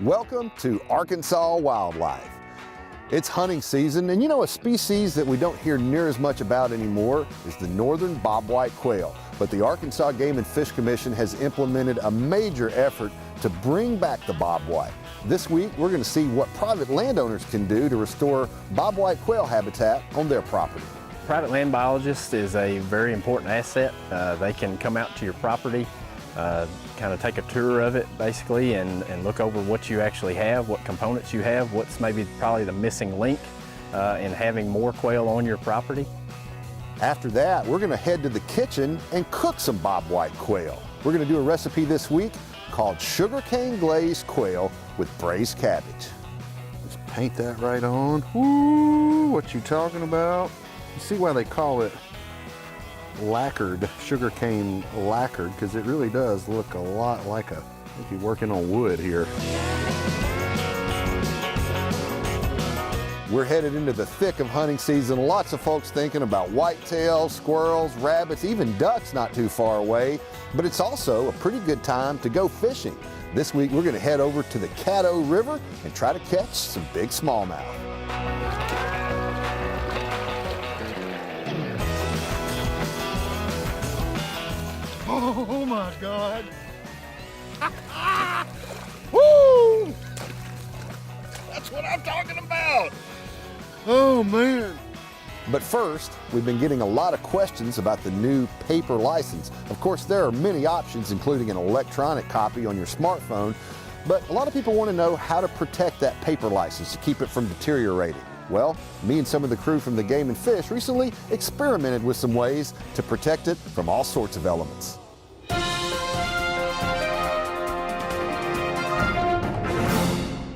Welcome to Arkansas Wildlife. It's hunting season, and you know, a species that we don't hear near as much about anymore is the northern bobwhite quail. But the Arkansas Game and Fish Commission has implemented a major effort to bring back the bobwhite. This week, we're going to see what private landowners can do to restore bobwhite quail habitat on their property. Private land biologist is a very important asset. They can come out to your property, kind of take a tour of it basically, and look over what you actually have, what components you have, what's maybe probably the missing link in having more quail on your property. After that, we're going to head to the kitchen and cook some bobwhite quail. We're going to do a recipe this week called sugarcane glazed quail with braised cabbage. Let's paint that right on. Woo, what you talking about? You see why they call it lacquered, sugarcane lacquered, because it really does look a lot like if you're working on wood here. We're headed into the thick of hunting season. Lots of folks thinking about whitetails, squirrels, rabbits, even ducks not too far away. But it's also a pretty good time to go fishing. This week we're going to head over to the Caddo River and try to catch some big smallmouth. Oh my God. Woo! That's what I'm talking about. Oh man. But first, we've been getting a lot of questions about the new paper license. Of course, there are many options, including an electronic copy on your smartphone, but a lot of people want to know how to protect that paper license to keep it from deteriorating. Well, me and some of the crew from the Game and Fish recently experimented with some ways to protect it from all sorts of elements.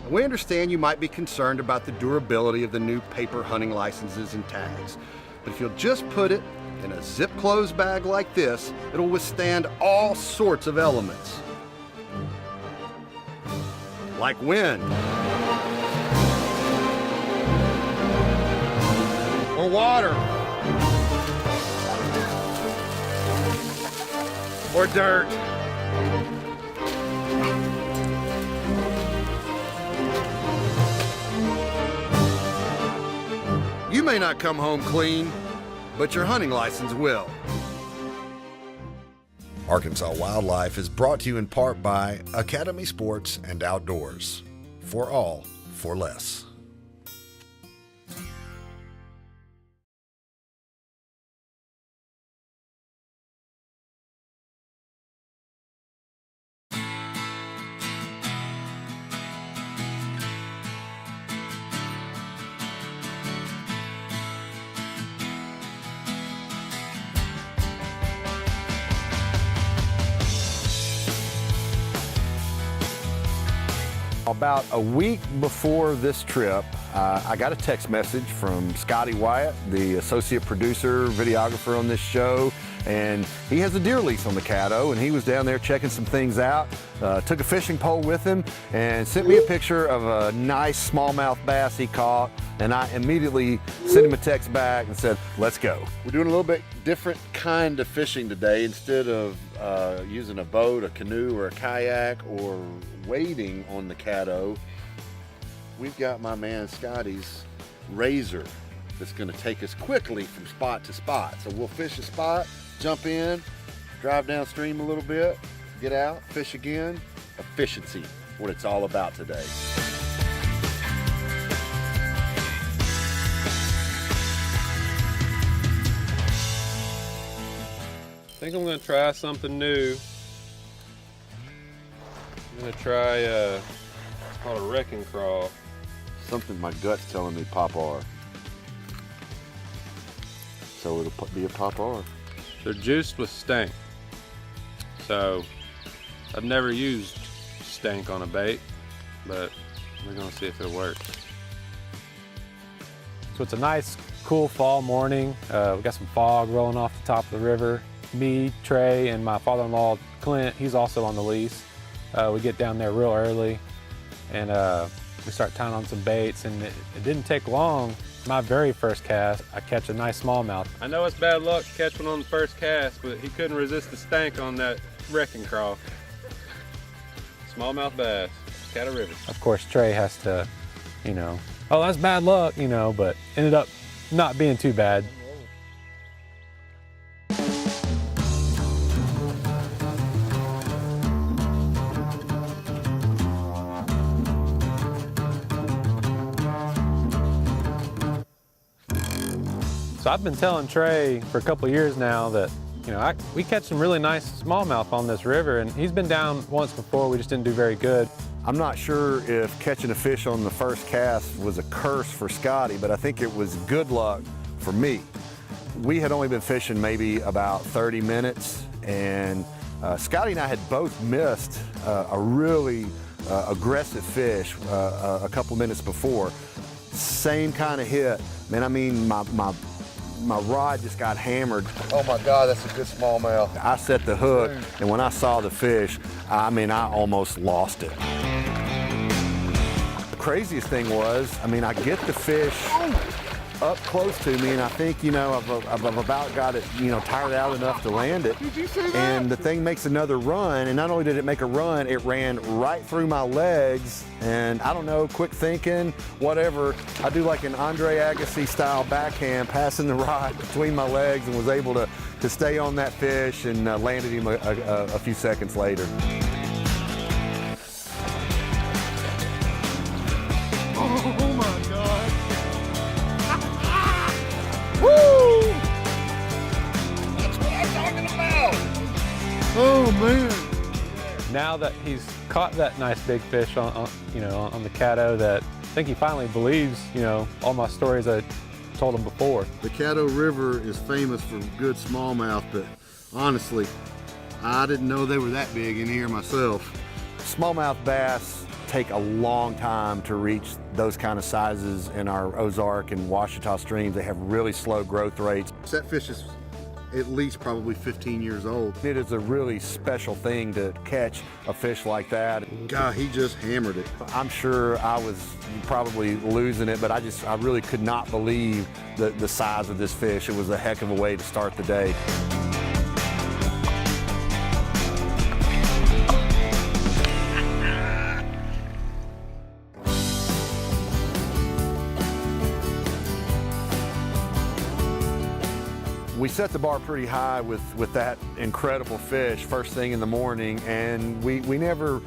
We understand you might be concerned about the durability of the new paper hunting licenses and tags, but if you'll just put it in a zip-closed bag like this, it'll withstand all sorts of elements, like wind, or water, or dirt. You may not come home clean, but your hunting license will. Arkansas Wildlife is brought to you in part by Academy Sports and Outdoors. For all, for less. About a week before this trip, I got a text message from Scotty Wyatt, the associate producer, videographer on this show, and he has a deer lease on the Caddo, and he was down there checking some things out, took a fishing pole with him, and sent me a picture of a nice smallmouth bass he caught, and I immediately sent him a text back and said, let's go. We're doing a little bit different kind of fishing today. Instead of using a boat, a canoe, or a kayak, or wading on the Caddo, we've got my man Scotty's razor that's going to take us quickly from spot to spot. So we'll fish a spot, jump in, drive downstream a little bit, get out, fish again. Efficiency, what it's all about today. I think I'm going to try something new. I'm going to try, it's called a wrecking crawl. Something my gut's telling me pop R. So it'll be a pop R. They're juiced with stank. So I've never used stank on a bait, but we're going to see if it works. So it's a nice, cool fall morning. We got some fog rolling off the top of the river. Me, Trey, and my father-in-law, Clint, he's also on the lease. We get down there real early, and we start tying on some baits, and it didn't take long. My very first cast, I catch a nice smallmouth. I know it's bad luck to catch one on the first cast, but he couldn't resist the stank on that wrecking crawl. Smallmouth bass. Caddo River. Of course, Trey has to, you know, oh, that's bad luck, you know, but ended up not being too bad. So I've been telling Trey for a couple of years now that, you know, we catch some really nice smallmouth on this river, and he's been down once before, we just didn't do very good. I'm not sure if catching a fish on the first cast was a curse for Scotty, but I think it was good luck for me. We had only been fishing maybe about 30 minutes, and Scotty and I had both missed a really aggressive fish a couple minutes before. Same kind of hit. Man, I mean, my rod just got hammered. Oh my God, that's a good smallmouth. I set the hook, and when I saw the fish, I mean, I almost lost it. The craziest thing was, I mean, I get the fish up close to me, and I think, you know, I've about got it, you know, tired out enough to land it. Did you see that? And the thing makes another run, and not only did it make a run, it ran right through my legs, and I don't know, quick thinking, whatever. I do like an Andre Agassi style backhand, passing the rod between my legs, and was able to stay on that fish and landed him a few seconds later. Oh my God. Woo! That's what I'm talking about. Oh man. Now that he's caught that nice big fish on you know, on the Caddo, that I think he finally believes, you know, all my stories I told him before. The Caddo River is famous for good smallmouth, but honestly, I didn't know they were that big in here myself. Smallmouth bass take a long time to reach those kind of sizes in our Ozark and Ouachita streams. They have really slow growth rates. That fish is at least probably 15 years old. It is a really special thing to catch a fish like that. God, he just hammered it. I'm sure I was probably losing it, but I really could not believe the size of this fish. It was a heck of a way to start the day. We set the bar pretty high with that incredible fish first thing in the morning, and we never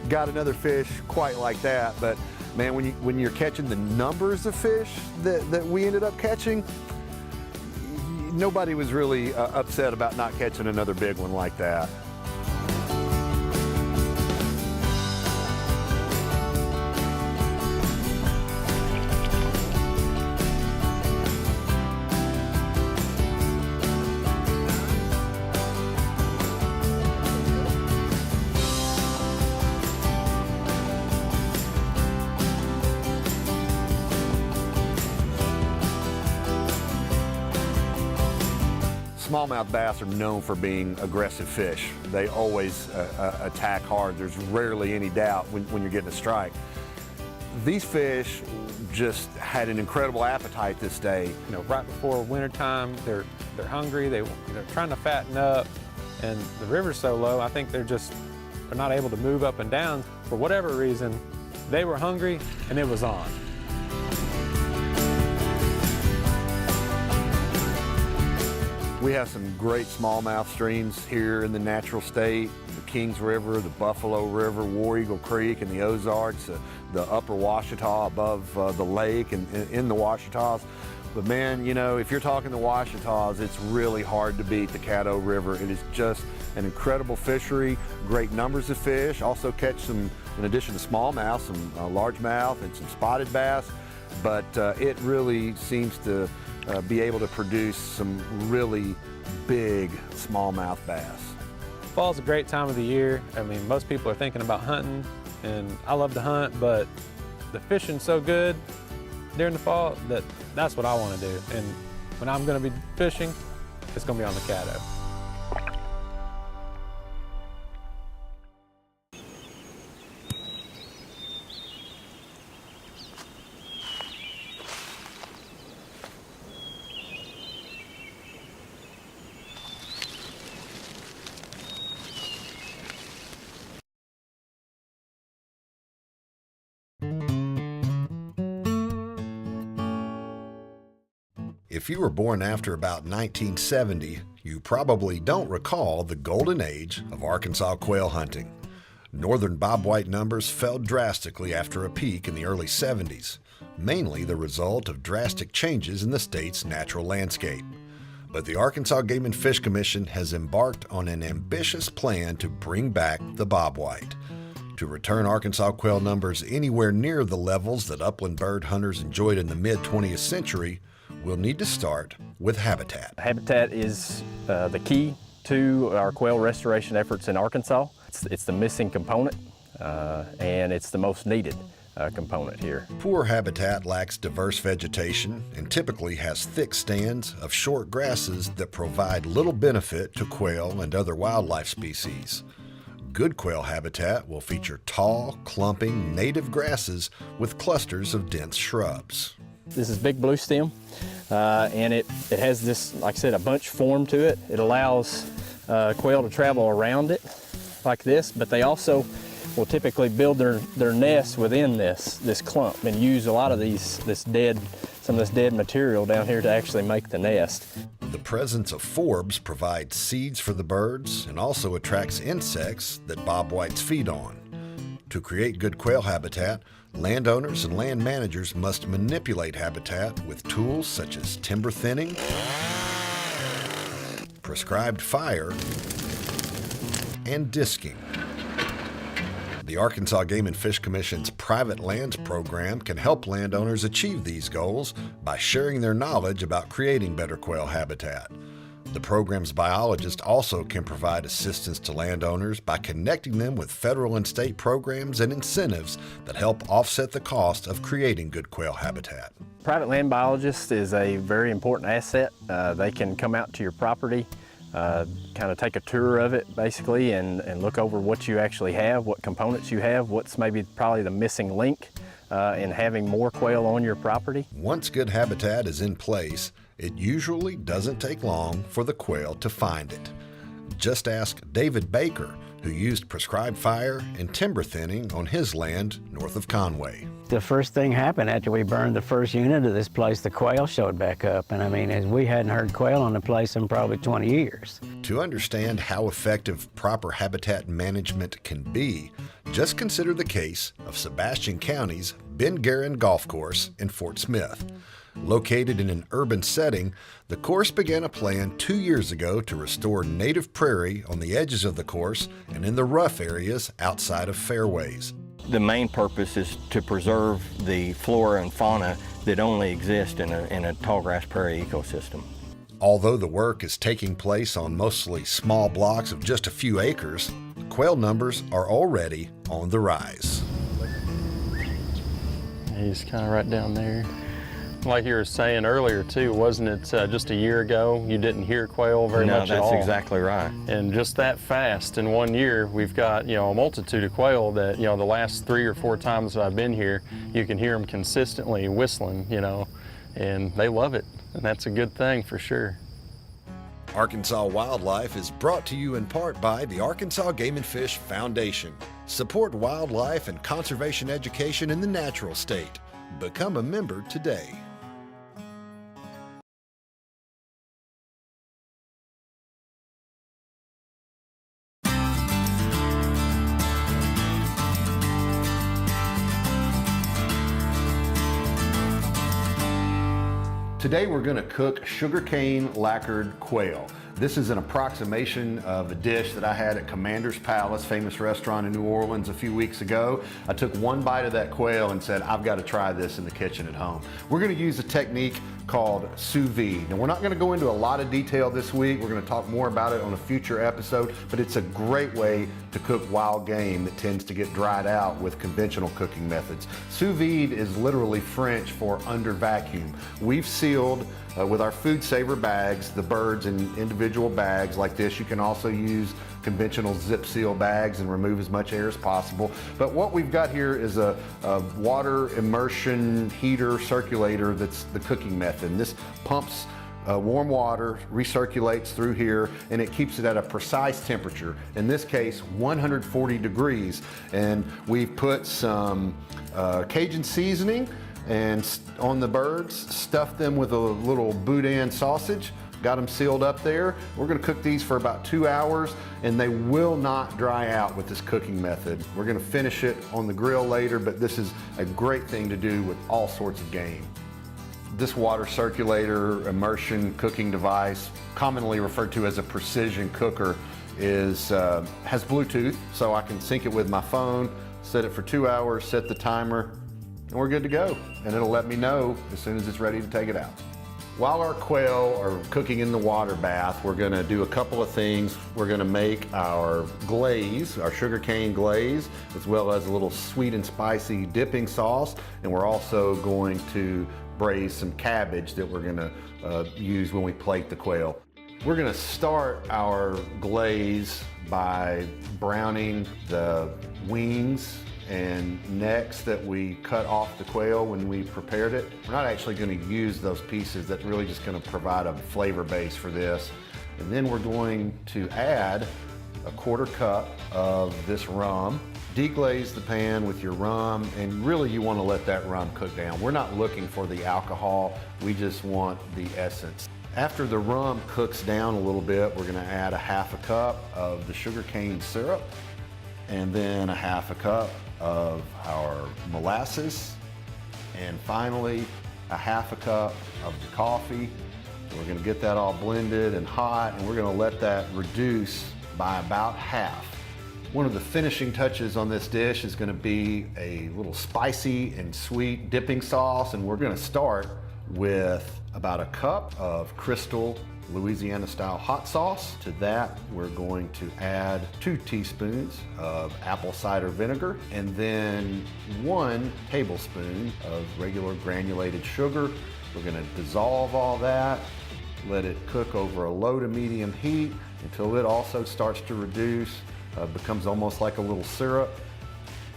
got another fish quite like that. But man, when you're catching the numbers of fish that we ended up catching, nobody was really upset about not catching another big one like that. Smallmouth bass are known for being aggressive fish. They always attack hard. There's rarely any doubt when you're getting a strike. These fish just had an incredible appetite this day. You know, right before wintertime, they're hungry, they're trying to fatten up, and the river's so low, I think they're not able to move up and down. For whatever reason, they were hungry and it was on. We have some great smallmouth streams here in the natural state. The Kings River, the Buffalo River, War Eagle Creek, and the Ozarks, the upper Ouachita above the lake and in the Ouachitas. But man, you know, if you're talking the Ouachitas, it's really hard to beat the Caddo River. It is just an incredible fishery, great numbers of fish. Also catch some, in addition to smallmouth, some largemouth and some spotted bass. But it really seems to be able to produce some really big smallmouth bass. Fall's a great time of the year. I mean, most people are thinking about hunting, and I love to hunt, but the fishing's so good during the fall that's what I want to do. And when I'm going to be fishing, it's going to be on the Caddo. If you were born after about 1970, you probably don't recall the golden age of Arkansas quail hunting. Northern bobwhite numbers fell drastically after a peak in the early 70s, mainly the result of drastic changes in the state's natural landscape. But the Arkansas Game and Fish Commission has embarked on an ambitious plan to bring back the bobwhite. To return Arkansas quail numbers anywhere near the levels that upland bird hunters enjoyed in the mid-20th century, we'll need to start with habitat. Habitat is the key to our quail restoration efforts in Arkansas. It's the missing component, and it's the most needed component here. Poor habitat lacks diverse vegetation and typically has thick stands of short grasses that provide little benefit to quail and other wildlife species. Good quail habitat will feature tall, clumping, native grasses with clusters of dense shrubs. This is big blue stem, and it has this, like I said, a bunch form to it. It allows quail to travel around it like this, but they also will typically build their nests within this clump and use a lot of some of this dead material down here to actually make the nest. The presence of forbs provides seeds for the birds and also attracts insects that bobwhites feed on. To create good quail habitat, landowners and land managers must manipulate habitat with tools such as timber thinning, prescribed fire, and disking. The Arkansas Game and Fish Commission's Private Lands program can help landowners achieve these goals by sharing their knowledge about creating better quail habitat. The program's biologist also can provide assistance to landowners by connecting them with federal and state programs and incentives that help offset the cost of creating good quail habitat. Private land biologist is a very important asset. They can come out to your property, kind of take a tour of it basically and look over what you actually have, what components you have, what's maybe probably the missing link in having more quail on your property. Once good habitat is in place, it usually doesn't take long for the quail to find it. Just ask David Baker, who used prescribed fire and timber thinning on his land north of Conway. The first thing happened after we burned the first unit of this place, the quail showed back up. And I mean, we hadn't heard quail on the place in probably 20 years. To understand how effective proper habitat management can be, just consider the case of Sebastian County's Ben Guerin Golf Course in Fort Smith. Located in an urban setting, the course began a plan 2 years ago to restore native prairie on the edges of the course and in the rough areas outside of fairways. The main purpose is to preserve the flora and fauna that only exist in a tallgrass prairie ecosystem. Although the work is taking place on mostly small blocks of just a few acres, quail numbers are already on the rise. He's kind of right down there. Like you were saying earlier too, wasn't it just a year ago you didn't hear quail very much at all? No, that's exactly right. And just that fast in 1 year, we've got a multitude of quail that the last 3 or 4 times that I've been here, you can hear them consistently whistling, and they love it, and that's a good thing for sure. Arkansas Wildlife is brought to you in part by the Arkansas Game and Fish Foundation. Support wildlife and conservation education in the natural state. Become a member today. Today we're going to cook sugarcane lacquered quail. This is an approximation of a dish that I had at Commander's Palace, famous restaurant in New Orleans a few weeks ago. I took one bite of that quail and said, I've got to try this in the kitchen at home. We're going to use a technique called sous vide. Now, we're not going to go into a lot of detail this week. We're going to talk more about it on a future episode, but it's a great way to cook wild game that tends to get dried out with conventional cooking methods. Sous vide is literally French for under vacuum. We've sealed with our food saver bags the birds in individual bags like this. You can also use conventional zip seal bags and remove as much air as possible. But what we've got here is a water immersion heater circulator that's the cooking method. And this pumps warm water, recirculates through here, and it keeps it at a precise temperature. In this case, 140 degrees. And we've put some Cajun seasoning and on the birds, stuffed them with a little boudin sausage, got them sealed up there. We're gonna cook these for about 2 hours, and they will not dry out with this cooking method. We're gonna finish it on the grill later, but this is a great thing to do with all sorts of game. This water circulator immersion cooking device, commonly referred to as a precision cooker, has Bluetooth, so I can sync it with my phone, set it for 2 hours, set the timer, and we're good to go. And it'll let me know as soon as it's ready to take it out. While our quail are cooking in the water bath, we're gonna do a couple of things. We're gonna make our glaze, our sugarcane glaze, as well as a little sweet and spicy dipping sauce. And we're also going to braise some cabbage that we're gonna use when we plate the quail. We're gonna start our glaze by browning the wings and necks that we cut off the quail when we prepared it. We're not actually going to use those pieces. That's really just going to provide a flavor base for this. And then we're going to add a 1/4 cup of this rum. Deglaze the pan with your rum, and really you want to let that rum cook down. We're not looking for the alcohol, we just want the essence. After the rum cooks down a little bit, we're going to add a 1/2 cup of the sugarcane syrup, and then a 1/2 cup of our molasses, and finally a 1/2 cup of the coffee. We're going to get that all blended and hot, and we're going to let that reduce by about half. One of the finishing touches on this dish is going to be a little spicy and sweet dipping sauce, and we're going to start with about a cup of Crystal Louisiana style hot sauce. To that, we're going to add 2 teaspoons of apple cider vinegar, and then 1 tablespoon of regular granulated sugar. We're going to dissolve all that, let it cook over a low to medium heat until it also starts to reduce, becomes almost like a little syrup.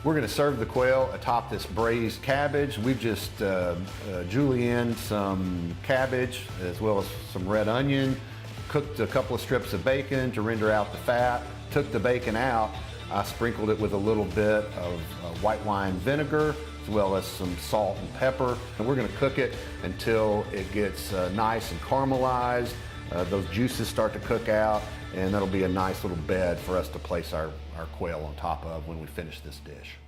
We're going to serve the quail atop this braised cabbage. We've just julienned some cabbage as well as some red onion, cooked a couple of strips of bacon to render out the fat, took the bacon out. I sprinkled it with a little bit of white wine vinegar as well as some salt and pepper. And we're going to cook it until it gets nice and caramelized. Those juices start to cook out, and that'll be a nice little bed for us to place our quail on top of when we finish this dish.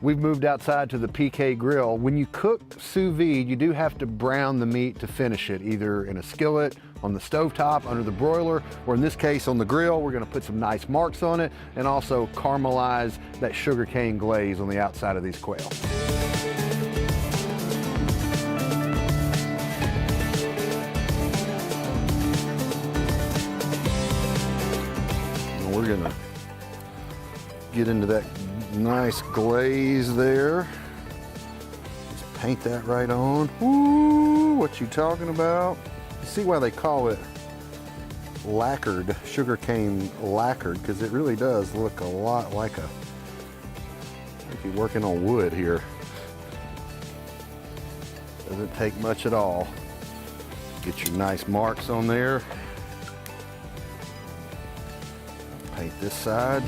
We've moved outside to the PK grill. When you cook sous vide, you do have to brown the meat to finish it, either in a skillet, on the stovetop, under the broiler, or in this case on the grill. We're gonna put some nice marks on it and also caramelize that sugarcane glaze on the outside of these quail. And we're gonna get into that nice glaze there. Just paint that right on. Woo, what you talking about? You see why they call it lacquered, sugarcane lacquered, because it really does look a lot like you're working on wood here. Doesn't take much at all. Get your nice marks on there. Paint this side.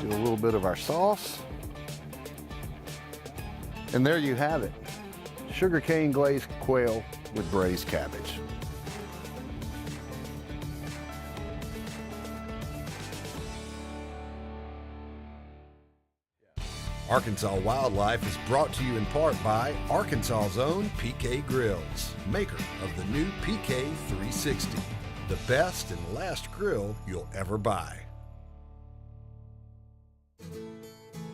Do a little bit of our sauce. And there you have it. Sugarcane glazed quail with braised cabbage. Arkansas Wildlife is brought to you in part by Arkansas's own PK Grills, maker of the new PK 360, the best and last grill you'll ever buy.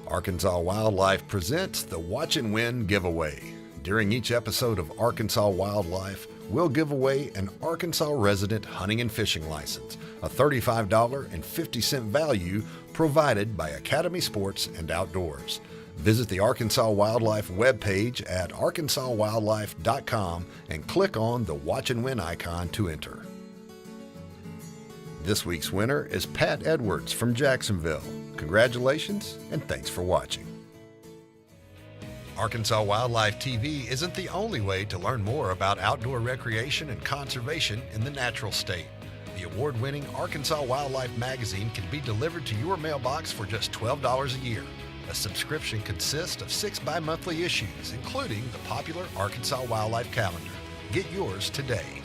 Arkansas Wildlife presents the Watch and Win giveaway. During each episode of Arkansas Wildlife, we'll give away an Arkansas resident hunting and fishing license, a $35.50 value provided by Academy Sports and Outdoors. Visit the Arkansas Wildlife webpage at arkansaswildlife.com and click on the Watch and Win icon to enter. This week's winner is Pat Edwards from Jacksonville. Congratulations and thanks for watching. Arkansas Wildlife TV isn't the only way to learn more about outdoor recreation and conservation in the natural state. The award-winning Arkansas Wildlife magazine can be delivered to your mailbox for just $12 a year. A subscription consists of 6 bi-monthly issues, including the popular Arkansas Wildlife Calendar. Get yours today.